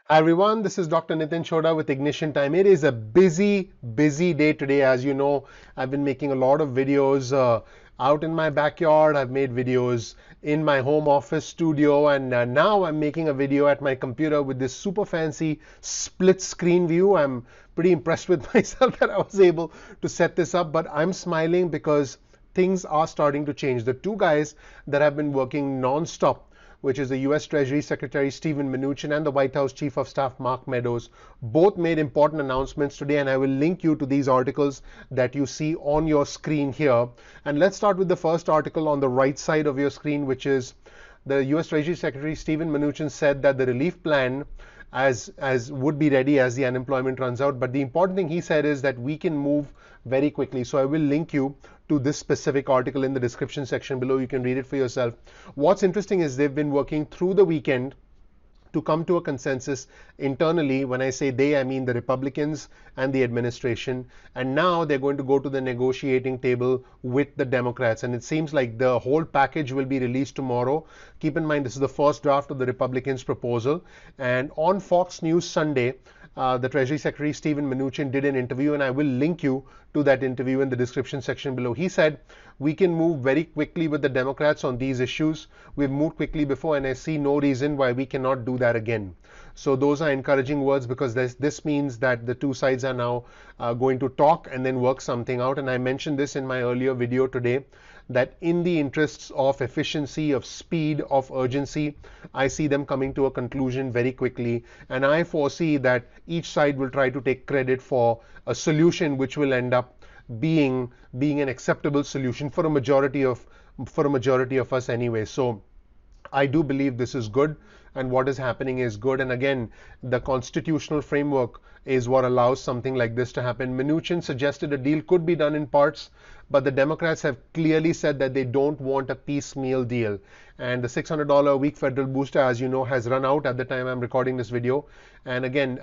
Hi everyone, this is Dr. Nitin Choda with Ignition Time. It is a busy day today. As you know, I've been making a lot of videos out in my backyard. I've made videos in my home office studio, and now I'm making a video at my computer with this super fancy split screen view. I'm pretty impressed with myself that I was able to set this up, but I'm smiling because things are starting to change. The two guys that have been working non-stop, which is the US Treasury Secretary Steven Mnuchin and the White House Chief of Staff Mark Meadows, both made important announcements today, and I will link you to these articles that you see on your screen here. And let's start with the first article on the right side of your screen, which is the US Treasury Secretary Steven Mnuchin said that the relief plan as would be ready as the unemployment runs out. But the important thing he said is that we can move very quickly. So I will link you to this specific article in the description section below. You can read it for yourself. What's interesting is they've been working through the weekend to come to a consensus internally. When I say they, I mean the Republicans and the administration. And now they're going to go to the negotiating table with the Democrats. And it seems like the whole package will be released tomorrow. Keep in mind, this is the first draft of the Republicans' proposal. And on Fox News Sunday, the Treasury Secretary Steven Mnuchin did an interview, and I will link you to that interview in the description section below. He said, we can move very quickly with the Democrats on these issues. We've moved quickly before, and I see no reason why we cannot do that again. So those are encouraging words, because this means that the two sides are now going to talk and then work something out. And I mentioned this in my earlier video today, that in the interests of efficiency, of speed, of urgency, I see them coming to a conclusion very quickly. And I foresee that each side will try to take credit for a solution which will end up being an acceptable solution for a majority of us anyway. So I do believe this is good, and what is happening is good. And again, the constitutional framework is what allows something like this to happen. Mnuchin suggested a deal could be done in parts, but the Democrats have clearly said that they don't want a piecemeal deal. And the $600 a week federal booster, as you know, has run out at the time I'm recording this video. And again,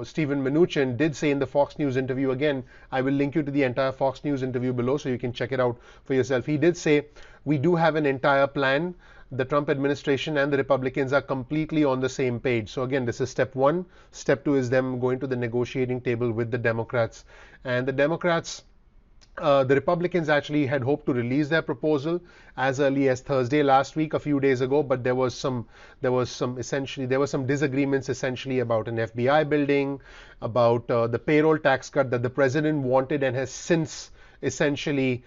Steven Mnuchin did say in the Fox News interview, again, I will link you to the entire Fox News interview below so you can check it out for yourself. He did say, we do have an entire plan. The Trump administration and the Republicans are completely on the same page. So again, this is step one. Step two is them going to the negotiating table with the Democrats. And the Republicans actually had hoped to release their proposal as early as Thursday last week, a few days ago, but there were some disagreements essentially about an FBI building, about the payroll tax cut that the president wanted and has since essentially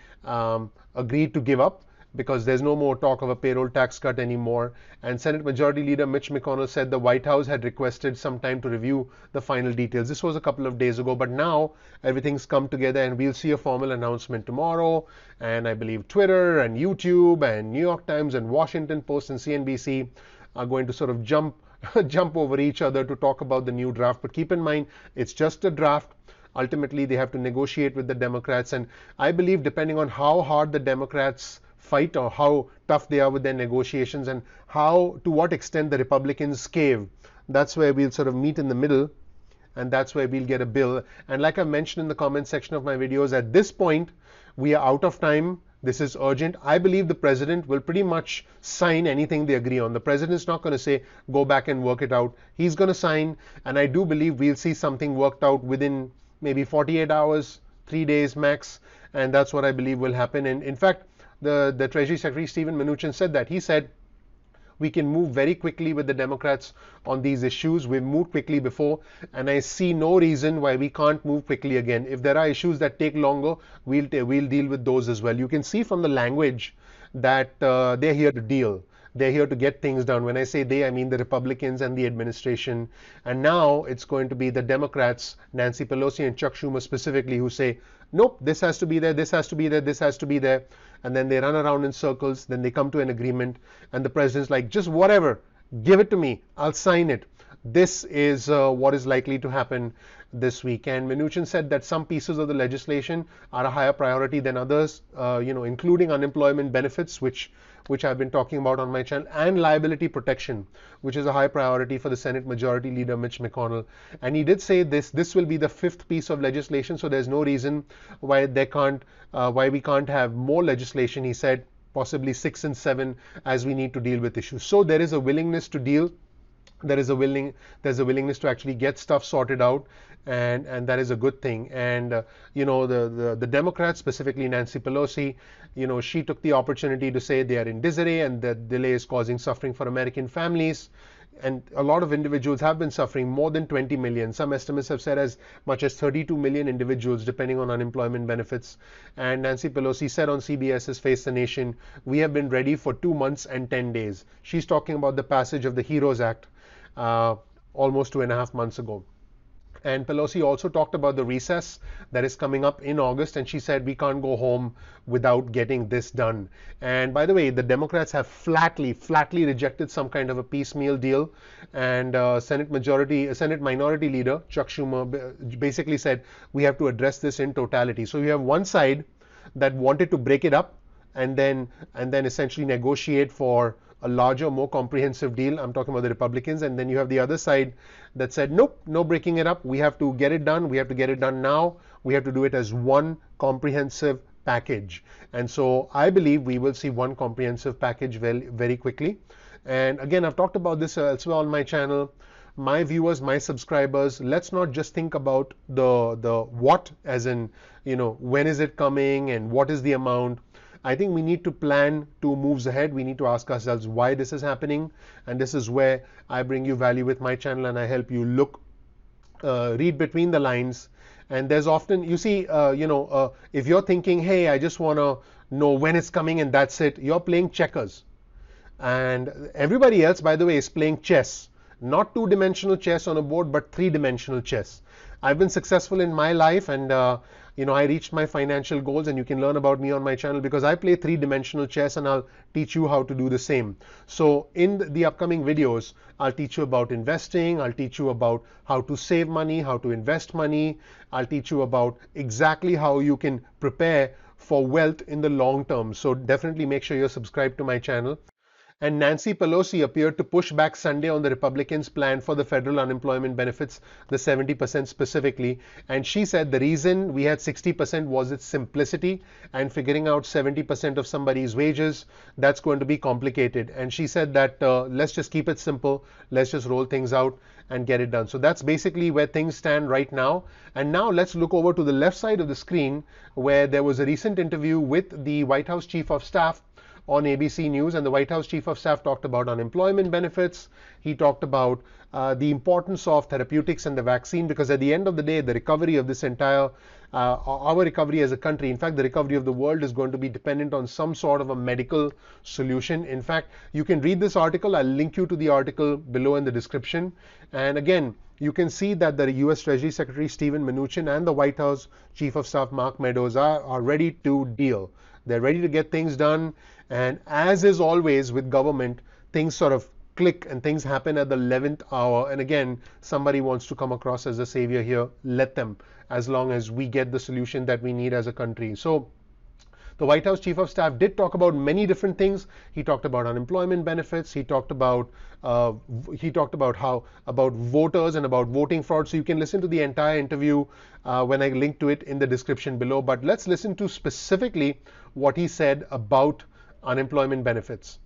agreed to give up, because there's no more talk of a payroll tax cut anymore. And Senate Majority Leader Mitch McConnell said the White House had requested some time to review the final details. This was a couple of days ago, but now everything's come together and we'll see a formal announcement tomorrow. And I believe Twitter and YouTube and New York Times and Washington Post and CNBC are going to sort of jump over each other to talk about the new draft. But keep in mind, it's just a draft. Ultimately, they have to negotiate with the Democrats. And I believe, depending on how hard the Democrats fight or how tough they are with their negotiations and to what extent the Republicans cave, that's where we'll sort of meet in the middle, and that's where we'll get a bill. And like I mentioned in the comment section of my videos, at this point we are out of time. This is urgent. I believe the president will pretty much sign anything they agree on. The president's not going to say go back and work it out. He's going to sign, and I do believe we'll see something worked out within maybe 48 hours, 3 days max, and that's what I believe will happen. And in fact, the Treasury Secretary Steven Mnuchin said that. He said, we can move very quickly with the Democrats on these issues. We've moved quickly before, and I see no reason why we can't move quickly again. If there are issues that take longer, we'll deal with those as well. You can see from the language that they're here to deal. They're here to get things done. When I say they, I mean the Republicans and the administration. And now it's going to be the Democrats, Nancy Pelosi and Chuck Schumer specifically, who say, nope, this has to be there, this has to be there, this has to be there. And then they run around in circles. Then they come to an agreement. And the president's like, just whatever, give it to me. I'll sign it. This is what is likely to happen this week. And Mnuchin said that some pieces of the legislation are a higher priority than others, including unemployment benefits, which I've been talking about on my channel, and liability protection, which is a high priority for the Senate Majority Leader Mitch McConnell. And he did say this will be the fifth piece of legislation, so there's no reason why we can't have more legislation. He said possibly 6 and 7 as we need to deal with issues. So there is a willingness to deal. there's a willingness to actually get stuff sorted out, and that is a good thing. And you know, the Democrats, specifically Nancy Pelosi, you know, she took the opportunity to say they are in disarray and that delay is causing suffering for American families. And a lot of individuals have been suffering, more than 20 million. Some estimates have said as much as 32 million individuals depending on unemployment benefits. And Nancy Pelosi said on CBS's Face the Nation, we have been ready for 2 months and 10 days. She's talking about the passage of the HEROES Act almost 2.5 months ago. And Pelosi also talked about the recess that is coming up in August, and she said we can't go home without getting this done. And by the way, the Democrats have flatly rejected some kind of a piecemeal deal, and Senate Minority Leader Chuck Schumer basically said we have to address this in totality. So you have one side that wanted to break it up and then essentially negotiate for a larger, more comprehensive deal. I'm talking about the Republicans. And then you have the other side that said, nope, no breaking it up. We have to get it done. We have to get it done now. We have to do it as one comprehensive package. And so I believe we will see one comprehensive package very quickly. And again, I've talked about this elsewhere on my channel. My viewers, my subscribers, let's not just think about the what, as in, you know, when is it coming and what is the amount. I think we need to plan 2 moves ahead. We need to ask ourselves why this is happening. And this is where I bring you value with my channel and I help you read between the lines. And there's often, you see, if you're thinking, hey, I just want to know when it's coming and that's it, you're playing checkers. And everybody else, by the way, is playing chess. Not 2-dimensional chess on a board, but 3-dimensional chess. I've been successful in my life, and I reached my financial goals, and you can learn about me on my channel because I play 3-dimensional chess, and I'll teach you how to do the same. So in the upcoming videos, I'll teach you about investing. I'll teach you about how to save money, how to invest money. I'll teach you about exactly how you can prepare for wealth in the long term. So definitely make sure you're subscribed to my channel. And Nancy Pelosi appeared to push back Sunday on the Republicans' plan for the federal unemployment benefits, the 70% specifically. And she said the reason we had 60% was its simplicity, and figuring out 70% of somebody's wages, that's going to be complicated. And she said that let's just keep it simple, let's just roll things out and get it done. So that's basically where things stand right now. And now let's look over to the left side of the screen, where there was a recent interview with the White House Chief of Staff on ABC News, and the White House Chief of Staff talked about unemployment benefits. He talked about the importance of therapeutics and the vaccine, because at the end of the day, the recovery of this entire, our recovery as a country, in fact, the recovery of the world is going to be dependent on some sort of a medical solution. In fact, you can read this article. I'll link you to the article below in the description. And again, you can see that the US Treasury Secretary Steven Mnuchin and the White House Chief of Staff Mark Meadows are ready to deal. They're ready to get things done. And as is always with government, things sort of click and things happen at the 11th hour. And again, somebody wants to come across as a savior here. Let them, as long as we get the solution that we need as a country. So the White House Chief of Staff did talk about many different things. He talked about unemployment benefits. He talked about about voters and about voting fraud. So you can listen to the entire interview when I link to it in the description below. But let's listen to specifically what he said about unemployment benefits.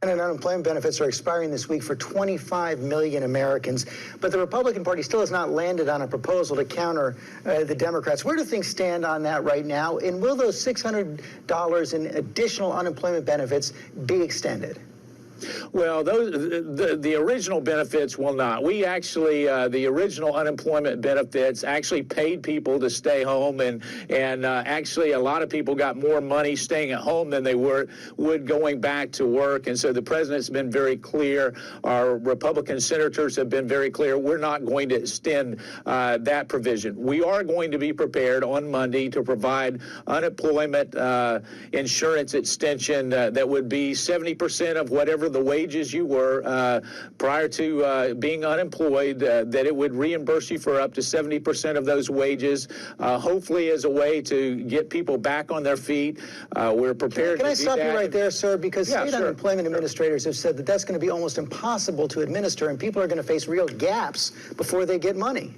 And unemployment benefits are expiring this week for 25 million Americans, but the Republican Party still has not landed on a proposal to counter the Democrats. Where do things stand on that right now? And will those $600 in additional unemployment benefits be extended? Well, the original benefits will not. We actually, the original unemployment benefits actually paid people to stay home, and actually a lot of people got more money staying at home than they would going back to work. And so the president's been very clear. Our Republican senators have been very clear. We're not going to extend that provision. We are going to be prepared on Monday to provide unemployment insurance extension that would be 70% of whatever the wages you were prior to being unemployed, that it would reimburse you for up to 70% of those wages, hopefully as a way to get people back on their feet. We're prepared to do that. Can I stop you right there, sir? Because state unemployment administrators have said that that's going to be almost impossible to administer, and people are going to face real gaps before they get money.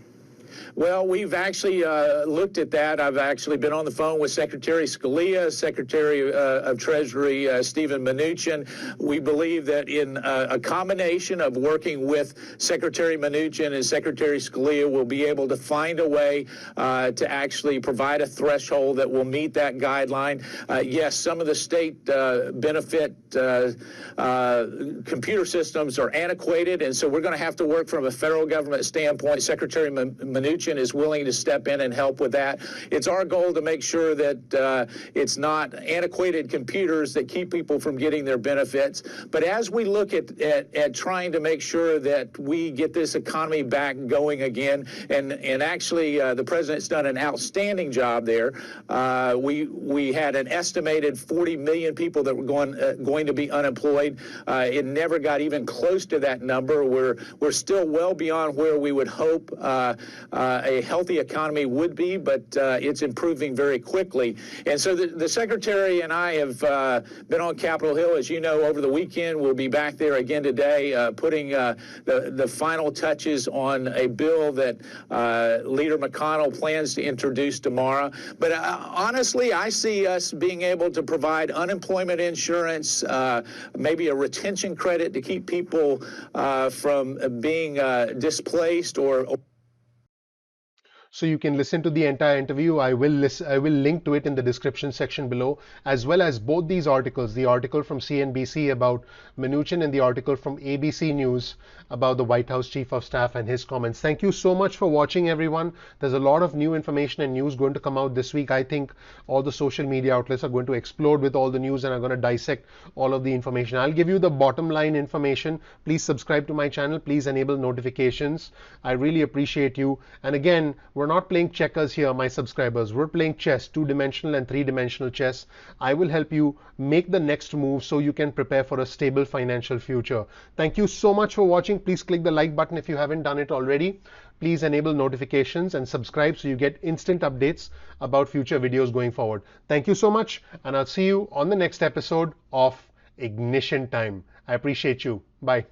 Well, we've actually looked at that. I've actually been on the phone with Secretary Scalia, Secretary of Treasury Steven Mnuchin. We believe that in a combination of working with Secretary Mnuchin and Secretary Scalia, we'll be able to find a way to actually provide a threshold that will meet that guideline. Yes, some of the state benefit computer systems are antiquated, and so we're going to have to work from a federal government standpoint. Secretary Mnuchin is willing to step in and help with that. It's our goal to make sure that it's not antiquated computers that keep people from getting their benefits. But as we look at trying to make sure that we get this economy back going again, and actually the president's done an outstanding job there. We had an estimated 40 million people that were going to be unemployed. It never got even close to that number. We're still well beyond where we would hope a healthy economy would be, but it's improving very quickly. And so the Secretary and I have been on Capitol Hill. As you know, over the weekend, we'll be back there again today, putting the final touches on a bill that Leader McConnell plans to introduce tomorrow. But honestly, I see us being able to provide unemployment insurance, maybe a retention credit to keep people from being displaced or So you can listen to the entire interview. I will link to it in the description section below, as well as both these articles, the article from CNBC about Mnuchin and the article from ABC News about the White House Chief of Staff and his comments. Thank you so much for watching, everyone. There's a lot of new information and news going to come out this week. I think all the social media outlets are going to explode with all the news and are going to dissect all of the information. I'll give you the bottom line information. Please subscribe to my channel. Please enable notifications. I really appreciate you. And again, we're not playing checkers here, my subscribers. We're playing chess, 2-dimensional and 3-dimensional chess. I will help you make the next move so you can prepare for a stable financial future. Thank you so much for watching. Please click the like button if you haven't done it already. Please enable notifications and subscribe so you get instant updates about future videos going forward. Thank you so much, and I'll see you on the next episode of Ignition Time. I appreciate you. Bye.